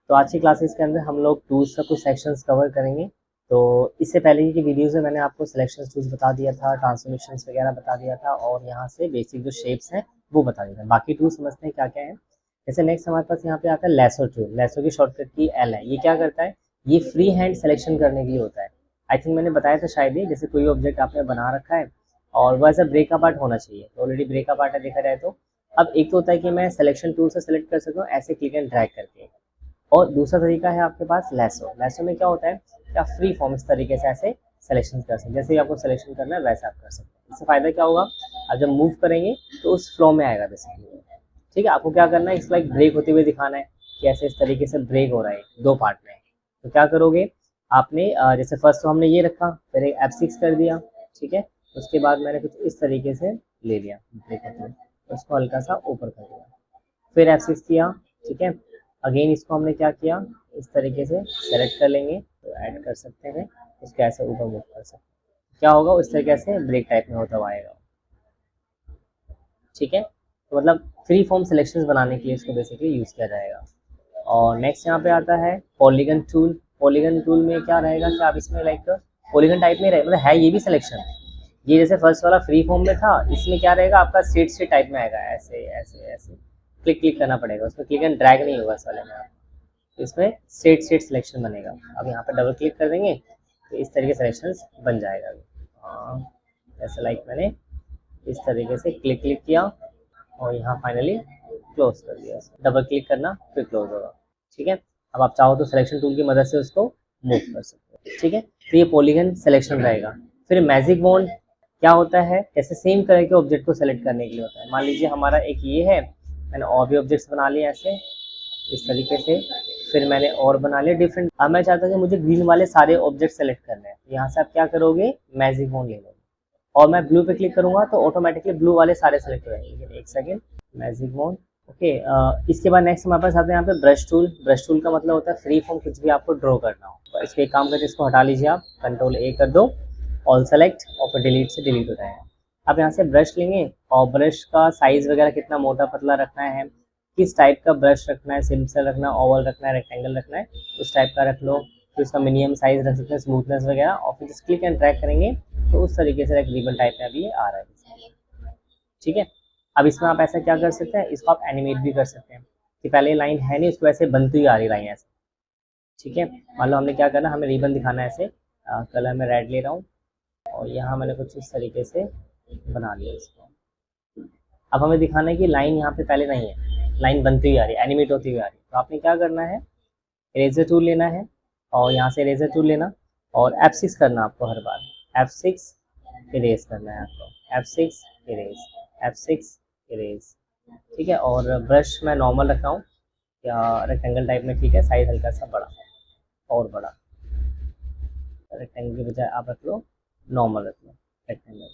तो आज की क्लासेस के अंदर हम लोग टूल्स का कुछ सेक्शंस कवर करेंगे। तो इससे पहले की वीडियोज़ में मैंने आपको सिलेक्शन टूल्स बता दिया था, ट्रांसफॉर्मेशंस वगैरह बता दिया था और यहाँ से बेसिक जो शेप्स हैं वो बता दिया था। बाकी टूल्स समझते हैं क्या क्या है। जैसे नेक्स्ट हमारे पास यहाँ पे आता है लेसो टूल। लेसो की शॉर्टकट की एल है। ये क्या करता है, ये फ्री हैंड सिलेक्शन करने के लिए होता है। आई थिंक मैंने बताया था शायद ही, जैसे कोई ऑब्जेक्ट आपने बना रखा है और वह ऐसा ब्रेक अपार्ट होना चाहिए, तो ऑलरेडी ब्रेक अपार्ट है देखा जाए तो। अब एक तो होता है कि मैं सिलेक्शन टूल से सेलेक्ट कर सकता हूँ ऐसे क्लिक एंड ड्रैग करके, और दूसरा तरीका है आपके पास लेसो। लेसो में क्या होता है कि आप फ्री फॉर्म इस तरीके से ऐसे सिलेक्शन कर सकते हैं, जैसे आपको सिलेक्शन करना है वैसे आप कर सकते हैं। इससे फ़ायदा क्या होगा, आप जब मूव करेंगे तो उस फ्लो में आएगा बेसिकली। ठीक है, आपको क्या करना है, इस लाइक ब्रेक होते हुए दिखाना है कि ऐसे इस तरीके से ब्रेक हो रहा है दो पार्ट में। तो क्या करोगे आपने, जैसे फर्स्ट तो हमने ये रखा, फिर एक F6 कर दिया, ठीक है। उसके बाद मैंने कुछ इस तरीके से ले लिया ब्रेक होते हुए, उसको हल्का सा ऊपर कर दिया, फिर F6 किया, ठीक है। अगेन इसको हमने क्या किया, इस तरीके से सेलेक्ट कर लेंगे तो ऐड कर सकते हैं, इसको ऐसे ऊपर मूव कर सकते हैं। क्या होगा, उस तरीके से ब्रेक टाइप में होता हुआ आएगा। ठीक है, तो मतलब फ्री फॉर्म सिलेक्शंस बनाने के लिए इसको बेसिकली यूज़ किया जाएगा। और नेक्स्ट यहाँ पे आता है पॉलीगन टूल। पॉलीगन टूल में क्या रहेगा कि आप इसमें लाइक पॉलीगन टाइप में रहेगा, मतलब है ये भी सिलेक्शन। ये जैसे फर्स्ट वाला फ्री फॉर्म में था, इसमें क्या रहेगा आपका स्ट्रेट स्ट्रेट टाइप में आएगा, ऐसे ऐसे ऐसे क्लिक क्लिक करना पड़ेगा, उसमें क्लिक एंड ड्रैग नहीं होगा इस वाले में। तो इसमें स्ट्रेट स्ट्रेट सिलेक्शन बनेगा। अब यहाँ पर डबल क्लिक कर देंगे तो इस तरीके सिलेक्शन बन जाएगा। हाँ, ऐसे लाइक मैंने इस तरीके से क्लिक क्लिक किया और यहाँ फाइनली क्लोज कर दिया। डबल क्लिक करना फिर क्लोज होगा। ठीक है, अब आप चाहो तो सिलेक्शन टूल की मदद से उसको मूव कर सकते हो। ठीक है, तो ये पॉलीगन सिलेक्शन रहेगा। फिर मैजिक वॉन्ड क्या होता है, जैसे सेम कलर के ऑब्जेक्ट को सेलेक्ट करने के लिए होता है। मान लीजिए हमारा एक ये है, मैंने और भी ऑब्जेक्ट्स बना लिए ऐसे इस तरीके से, फिर मैंने और बना लिया डिफरेंट। अब मैं चाहता हूँ कि मुझे ग्रीन वाले सारे ऑब्जेक्ट सेलेक्ट करने हैं, यहाँ से आप क्या करोगे, मैजिक वॉन्ड ले लोगे और मैं ब्लू पे क्लिक करूंगा तो ऑटोमेटिकली ब्लू वाले सारे सेलेक्ट हो जाएंगे। एक सेकेंड, मैजिक वॉन्ड, ओके। इसके बाद नेक्स्ट हमारे पास आते हैं यहाँ पे ब्रश टूल। ब्रश टूल का मतलब होता है फ्री फॉर्म कुछ भी आपको ड्रॉ करना हो। तो इसको एक काम करके इसको हटा लीजिए, आप कंट्रोल A कर दो, ऑल सेलेक्ट और फिर डिलीट से डिलीट हो जाएगा। अब यहाँ से ब्रश लेंगे और ब्रश का साइज वगैरह कितना मोटा पतला रखना है, किस टाइप का ब्रश रखना है, सिंपल रखना है, ओवल रखना है, रेक्टेंगल रखना है, उस टाइप का रख लो। फिर उसका मिनिमम साइज रख सकते हैं, स्मूथनेस वगैरह, और फिर क्लिक एंड ड्रैग करेंगे तो उस तरीके से एक रिबन टाइप में अभी ये आ रहा है। ठीक है, अब इसमें आप ऐसा क्या कर सकते हैं, इसको आप एनिमेट भी कर सकते हैं कि पहले लाइन है नहीं, उसको ऐसे बनती हुई आ रही लाइन ऐसे। ठीक है, मान लो हमने क्या करना, हमें रिबन दिखाना है ऐसे, कलर में रेड ले रहा हूँ और यहाँ मैंने कुछ इस तरीके से बना लिया इसको। अब हमें दिखाना है कि लाइन यहाँ पे पहले नहीं है, लाइन बनती हुई आ रही है, एनिमेट होती हुई आ रही है। तो आपने क्या करना है, इरेजर टूल लेना है और यहाँ से इरेजर टूल लेना और F6 करना आपको हर बार, F6 इरेज करना है आपको, F6 इरेज, F6 इरेज। ठीक है, और ब्रश मैं नॉर्मल रखा हूँ या रेक्टेंगल टाइप में, ठीक है, साइज हल्का सा बड़ा और बड़ा, रेक्टेंगल के बजाय आप रख लो नॉर्मल, रख लो रेक्टेंगल।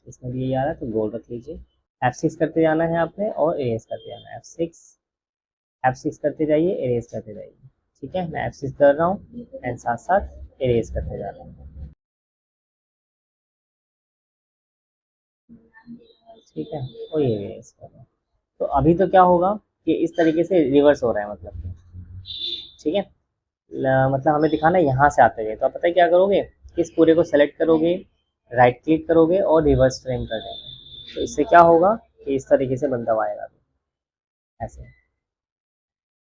इसमें भी ये आ रहा है तो गोल रख लीजिए। F6 करते जाना है आपने और इरेज करते जाना है, F6 करते जाइए, इरेज करते जाइए। ठीक है, मैं F6 कर रहा हूँ एंड साथ साथ इरेज करते जा रहा हूँ। ठीक है, और ये इरेज कर रहा हूँ। तो अभी तो क्या होगा कि इस तरीके से रिवर्स हो रहा है, मतलब। ठीक है, मतलब हमें दिखाना है यहाँ से आते हुए। तो आप पता है क्या करोगे, इस पूरे को सेलेक्ट करोगे, राइट क्लिक करोगे और रिवर्स फ्रेम कर देंगे। तो इससे क्या होगा कि इस तरीके से बनता हुआ आएगा ऐसे।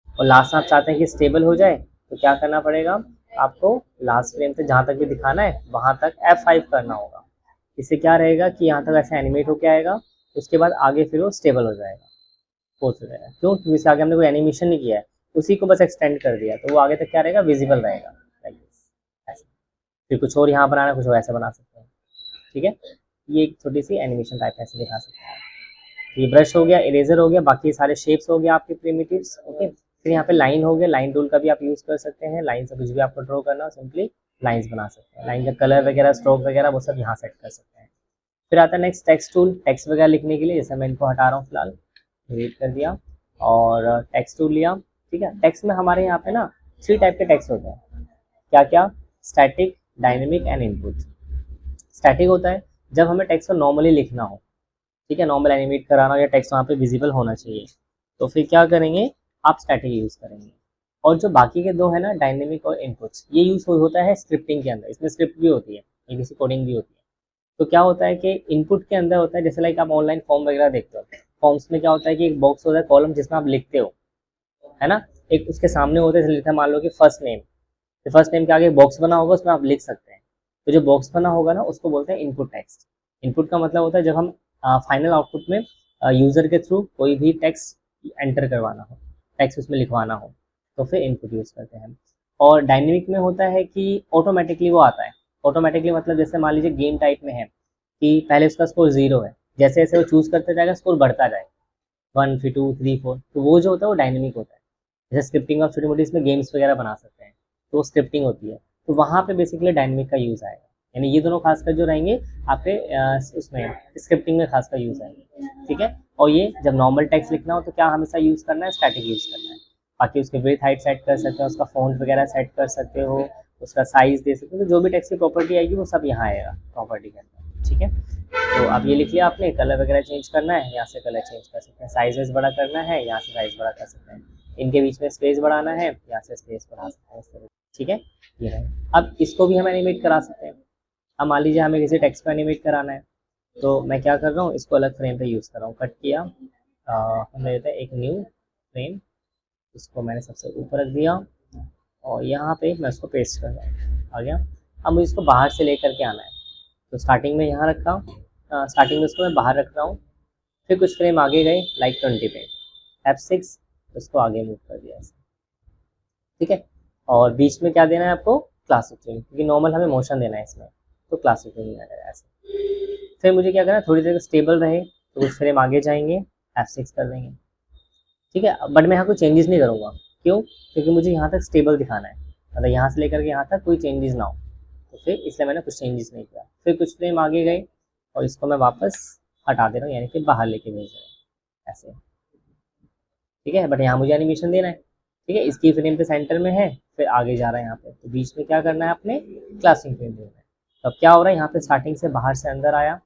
और लास्ट में आप चाहते हैं कि स्टेबल हो जाए तो क्या करना पड़ेगा आपको, लास्ट फ्रेम से जहाँ तक भी दिखाना है वहाँ तक F5 करना होगा। इससे क्या रहेगा कि यहाँ तक ऐसे एनिमेट होके आएगा, उसके बाद आगे फिर वो स्टेबल हो जाएगा, पोस्ट हो जाएगा। क्यों, क्योंकि इसके आगे हमने कोई एनिमेशन नहीं किया है, उसी को बस एक्सटेंड कर दिया, तो वो आगे तक क्या रहेगा, विजिबल रहेगा लाइक दिस ऐसे। फिर कुछ और यहाँ बनाना है, कुछ और ऐसे बना सकते हैं। ठीक है, ये एक छोटी सी एनिमेशन टाइप ऐसे दिखा सकते हैं। ये ब्रश हो गया, इरेजर हो गया, बाकी सारे शेप्स हो गया आपके प्रिमिटिव्स। ओके, फिर यहाँ पे लाइन हो गया, लाइन टूल का भी आप यूज़ कर सकते हैं। लाइन से कुछ भी आपको ड्रॉ करना हो, सिंपली लाइंस बना सकते हैं। लाइन का कलर वगैरह, स्ट्रोक वगैरह, वो सब यहाँ सेट कर सकते हैं। फिर आता है नेक्स्ट टेक्स्ट टूल। टेक्स्ट वगैरह लिखने के लिए, जैसे मैं इनको हटा रहा हूँ फिलहाल, डिलीट कर दिया और टेक्स्ट टूल लिया। ठीक है, टेक्स्ट में हमारे यहाँ पे ना 3 टाइप के टेक्स्ट होते हैं। क्या क्या, static, dynamic and input. Static होता है जब हमें टेक्स्ट को नॉर्मली लिखना हो, ठीक है, नॉर्मल एनिमेट कराना या टेक्स्ट वहाँ पे विजिबल होना चाहिए, तो फिर क्या करेंगे आप, स्टैटिक यूज़ करेंगे। और जो बाकी के दो है ना, डायनेमिक और इनपुट्स, ये यूज होता है स्क्रिप्टिंग के अंदर, इसमें स्क्रिप्ट भी होती है, एबीसी कोडिंग भी होती है। तो क्या होता है कि इनपुट के अंदर होता है, जैसे लाइक आप ऑनलाइन फॉर्म वगैरह देखते हो, फॉर्म्स में क्या होता है कि एक बॉक्स होता है कॉलम जिसमें आप लिखते हो, है ना, एक उसके सामने होता है, जैसे लिखा है मान लो कि फर्स्ट नेम, तो फर्स्ट नेम के आगे बॉक्स बना होगा, उसमें आप लिख सकते हैं। तो जो बॉक्स बना होगा ना, उसको बोलते हैं इनपुट टेक्स्ट। इनपुट का मतलब होता है जब हम फाइनल आउटपुट में यूजर के थ्रू कोई भी टेक्स्ट एंटर करवाना हो, टेक्स्ट उसमें लिखवाना हो, तो फिर इनपुट यूज करते हैं। और डायनेमिक में होता है कि ऑटोमेटिकली वो आता है। ऑटोमेटिकली मतलब जैसे मान लीजिए गेम टाइप में है कि पहले उसका स्कोर 0 है, जैसे जैसे वो चूज करते जाएगा स्कोर बढ़ता जाएगा, 1 फिर 2 3 4, तो वो जो होता है वो डायनेमिक होता है। जैसे स्क्रिप्टिंग आप छोटी मोटी इसमें गेम्स वगैरह बना सकते हैं, तो वो स्क्रिप्टिंग होती है, तो वहाँ पे बेसिकली डायनेमिक का यूज़ आएगा। यानी ये दोनों खासकर जो रहेंगे आपके उसमें स्क्रिप्टिंग में खासकर यूज़ आएंगे, ठीक है। और ये जब नॉर्मल टेक्स्ट लिखना हो तो क्या हमेशा यूज़ करना है, स्टैटिक यूज़ करना है। बाकी उसके विड्थ हाइट सेट कर सकते हो, उसका फॉन्ट वगैरह सेट कर सकते हो, उसका साइज़ दे सकते हो, तो जो भी टेक्स्ट की प्रॉपर्टी आएगी वो सब यहाँ आएगा प्रॉपर्टी के अंदर, ठीक है। तो अब ये लिख लिया आपने, कलर वगैरह चेंज करना है, यहाँ से कलर चेंज कर सकते हैं, साइज वाइज बड़ा करना है, यहाँ से साइज बड़ा कर सकते हैं, इनके बीच में स्पेस बढ़ाना है, यहाँ से स्पेस बढ़ा सकते हैं, इस तरह, ठीक है। ये है। अब इसको भी हम एनिमेट करा सकते हैं। अब मान लीजिए हमें किसी टेक्स्ट को एनिमेट कराना है, तो मैं क्या कर रहा हूँ, इसको अलग फ्रेम पे यूज़ कर रहा हूँ, कट किया, हमने देता है एक न्यू फ्रेम, इसको मैंने सबसे ऊपर रख दिया और यहाँ पे मैं इसको पेस्ट कर रहा हूँ, आ गया। अब मुझे इसको बाहर से लेकर के आना है, तो स्टार्टिंग में यहाँ रखा हूँ, स्टार्टिंग में इसको मैं बाहर रख रहा हूँ, फिर कुछ फ्रेम आगे गए लाइक 20 पे, F6, उसको आगे मूव कर दिया ऐसे, ठीक है। और बीच में क्या देना है आपको, क्लासिक ट्यूनिंग, क्योंकि नॉर्मल हमें मोशन देना है इसमें, तो क्लासिक ट्यूनिंग आ जाएगा ऐसे। फिर मुझे क्या करना है, थोड़ी देर स्टेबल रहे तो कुछ फ्रेम आगे जाएंगे, F6 कर देंगे, ठीक है। बट मैं यहाँ कोई चेंजेस नहीं करूँगा, क्यों, क्योंकि मुझे यहाँ तक स्टेबल दिखाना है, मतलब यहाँ से लेकर के यहाँ तक कोई चेंजेस ना हो, तो फिर इसलिए मैंने कुछ चेंजेस नहीं किया। फिर कुछ फ्रेम आगे गए और इसको मैं वापस हटा दे रहा हूँ, यानी कि बाहर लेके भेज रहा हूँ ऐसे, ठीक है। बट यहाँ मुझे एनिमेशन देना है, ठीक है, इसकी फ्रेम पे सेंटर में है, फिर आगे जा रहा है यहाँ पे, तो बीच में क्या करना है आपने, क्लासिक फ्रेम देना है। तो अब क्या हो रहा है, यहाँ पे स्टार्टिंग से बाहर से अंदर आया,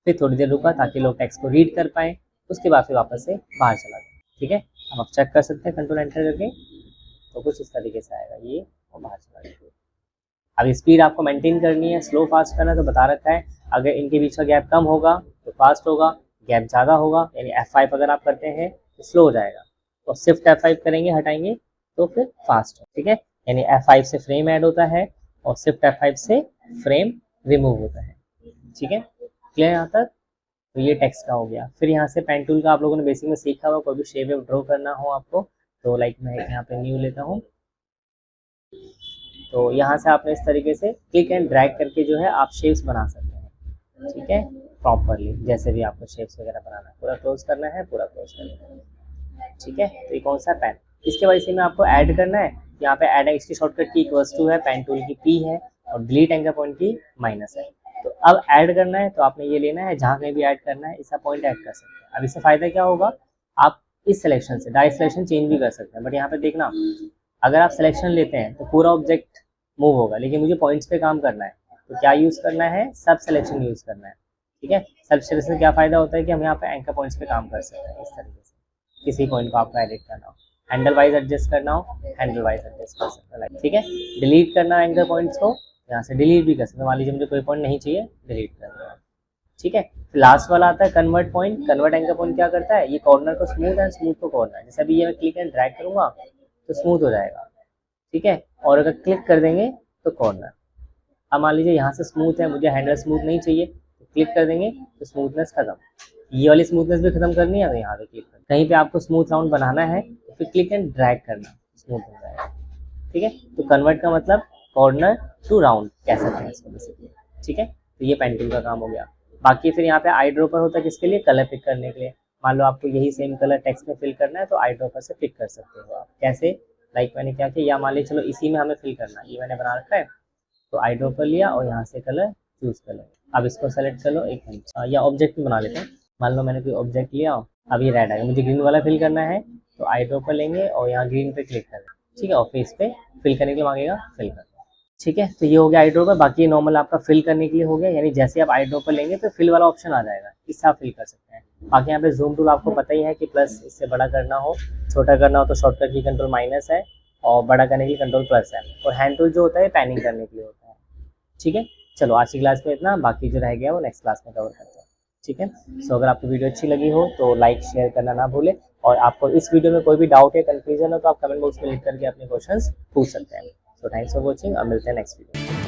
फिर थोड़ी देर रुका ताकि लोग टेक्स्ट को रीड कर पाए, उसके बाद फिर वापस से बाहर चला गया, ठीक है। अब आप चेक कर सकते हैं कंट्रोल एंटर करके, तो कुछ इस तरीके से आएगा ये, और बाहर चला गया। अब स्पीड आपको मेंटेन करनी है, स्लो फास्ट करना है, तो बता रखा है, अगर इनके बीच का गैप कम होगा तो फास्ट होगा, गैप ज़्यादा होगा यानी F5 अगर आप करते हैं तो स्लो हो जाएगा, तो शिफ्ट F5 करेंगे हटाएंगे तो फिर फास्ट हो, ठीक है। यानी F5 से फ्रेम ऐड होता है और शिफ्ट F5 से फ्रेम रिमूव होता है, ठीक है। क्लियर यहाँ तक, तो ये टेक्स्ट का हो गया। फिर यहाँ से पेन टूल का आप लोगों ने बेसिक में सीखा हुआ, कोई भी शेप वेप ड्रॉ करना हो आपको, तो लाइक मैं यहाँ पे न्यू लेता हूँ, तो यहाँ से आपने इस तरीके से क्लिक एंड ड्रैग करके जो है आप शेप्स बना सकते हैं, ठीक है, प्रॉपरली, जैसे भी आपको शेप्स वगैरह बनाना है। पूरा क्लोज करना है, पूरा क्लोज करना है, ठीक है। तो ये कौन सा पेन, इसके वजह से में आपको ऐड करना है, यहाँ पे ऐड इसकी शॉर्टकट की इक्वल्स टू है, पेन टूल की P है और डिलीट एंकर पॉइंट की माइनस है। तो अब ऐड करना है तो आपने ये लेना है, जहाँ कहीं भी ऐड करना है इसका पॉइंट ऐड कर सकते हैं। अब इससे फायदा क्या होगा, आप इस सिलेक्शन से डायरेक्ट सिलेक्शन चेंज भी कर सकते हैं, बट यहाँ पे देखना, अगर आप सिलेक्शन लेते हैं तो पूरा ऑब्जेक्ट मूव होगा, लेकिन मुझे पॉइंट्स पे काम करना है, तो क्या यूज़ करना है, सब सिलेक्शन यूज़ करना है, ठीक है। सब सिलेक्शन से क्या फ़ायदा होता है कि हम यहाँ पे एंकर पॉइंट्स पे काम कर सकते हैं, इस तरीके से किसी पॉइंट को आपको एडिट करना हो, हैंडल वाइज एडजस्ट करना हो, हैंडल वाइज एडजस्ट कर सकते हैं, ठीक है। डिलीट करना है एंकर पॉइंट्स को, यहाँ से डिलीट भी कर सकते हैं, मान लीजिए मुझे कोई पॉइंट नहीं चाहिए, डिलीट कर देना, ठीक है। लास्ट वाला आता है convert point. Convert anchor point क्या करता है, ये कॉर्नर को स्मूथ एंड स्मूथ को कॉर्नर, जैसे अभी ये मैं क्लिक एंड ड्रैग करूँगा तो स्मूथ हो जाएगा, ठीक है, और अगर क्लिक कर देंगे तो कॉर्नर। अब मान लीजिए यहाँ से स्मूथ है, मुझे हैंडल स्मूथ नहीं चाहिए, तो क्लिक कर देंगे तो स्मूथनेस खत्म, ये वाली स्मूथनेस भी खत्म करनी है तो यहाँ पे क्लिक करना, कहीं पे आपको स्मूथ राउंड बनाना है तो फिर क्लिक एंड ड्रैग करना, स्मूथ हो जाएगा, ठीक है। तो कन्वर्ट का मतलब कॉर्नर टू राउंड कह सकते हैं इसको बेसिकली, ठीक है। तो ये पेन टूल का काम हो गया। बाकी फिर यहाँ पे आई ड्रॉपर होता है किसके लिए, कलर पिक करने के लिए। मान लो आपको यही सेम कलर टेक्स्ट में फिल करना है तो आई ड्रॉपर से पिक कर सकते हो आप, कैसे, लाइक मैंने क्या किया, या मान लीजिए चलो इसी में हमें फिल करना है, ये मैंने बना रखा है, तो आई ड्रॉपर लिया और यहाँ से कलर चूज कर लो। अब इसको सेलेक्ट कर लो, एक मिनट, या ऑब्जेक्ट भी बना लेते हैं। मान लो मैंने कोई ऑब्जेक्ट लिया, अब ये रेड आ गया, मुझे ग्रीन वाला फिल करना है, तो आई ड्रॉपर लेंगे और यहाँ ग्रीन पे क्लिक करें, ठीक है, और फिर इस पे फिल करने के लिए मांगेगा, फिल कर, ठीक है। तो ये हो गया आई ड्रॉपर। बाकी नॉर्मल आपका फिल करने के लिए हो गया, यानी जैसे आप आई ड्रॉपर लेंगे तो फिल वाला ऑप्शन आ जाएगा, इससे आप फिल कर सकते हैं। बाकी यहाँ पे जूम टूल आपको पता ही है कि प्लस इससे बड़ा करना हो, छोटा करना हो तो शॉर्टकट की कंट्रोल माइनस है, और बड़ा करने के लिए कंट्रोल प्लस है, और हैंड टूल जो होता है पैनिंग करने के लिए होता है। ठीक है, चलो आज की क्लास में इतना, बाकी जो रह गया वो नेक्स्ट क्लास में कवर करते हैं। ठीक है, सो अगर आपको वीडियो अच्छी लगी हो तो लाइक शेयर करना ना भूलें, और आपको इस वीडियो में कोई भी डाउट या कंफ्यूजन हो तो आप कमेंट बॉक्स में लिख करके अपने क्वेश्चंस पूछ सकते हैं। सो थैंक्स फॉर वॉचिंग, अब मिलते हैं नेक्स्ट वीडियो में।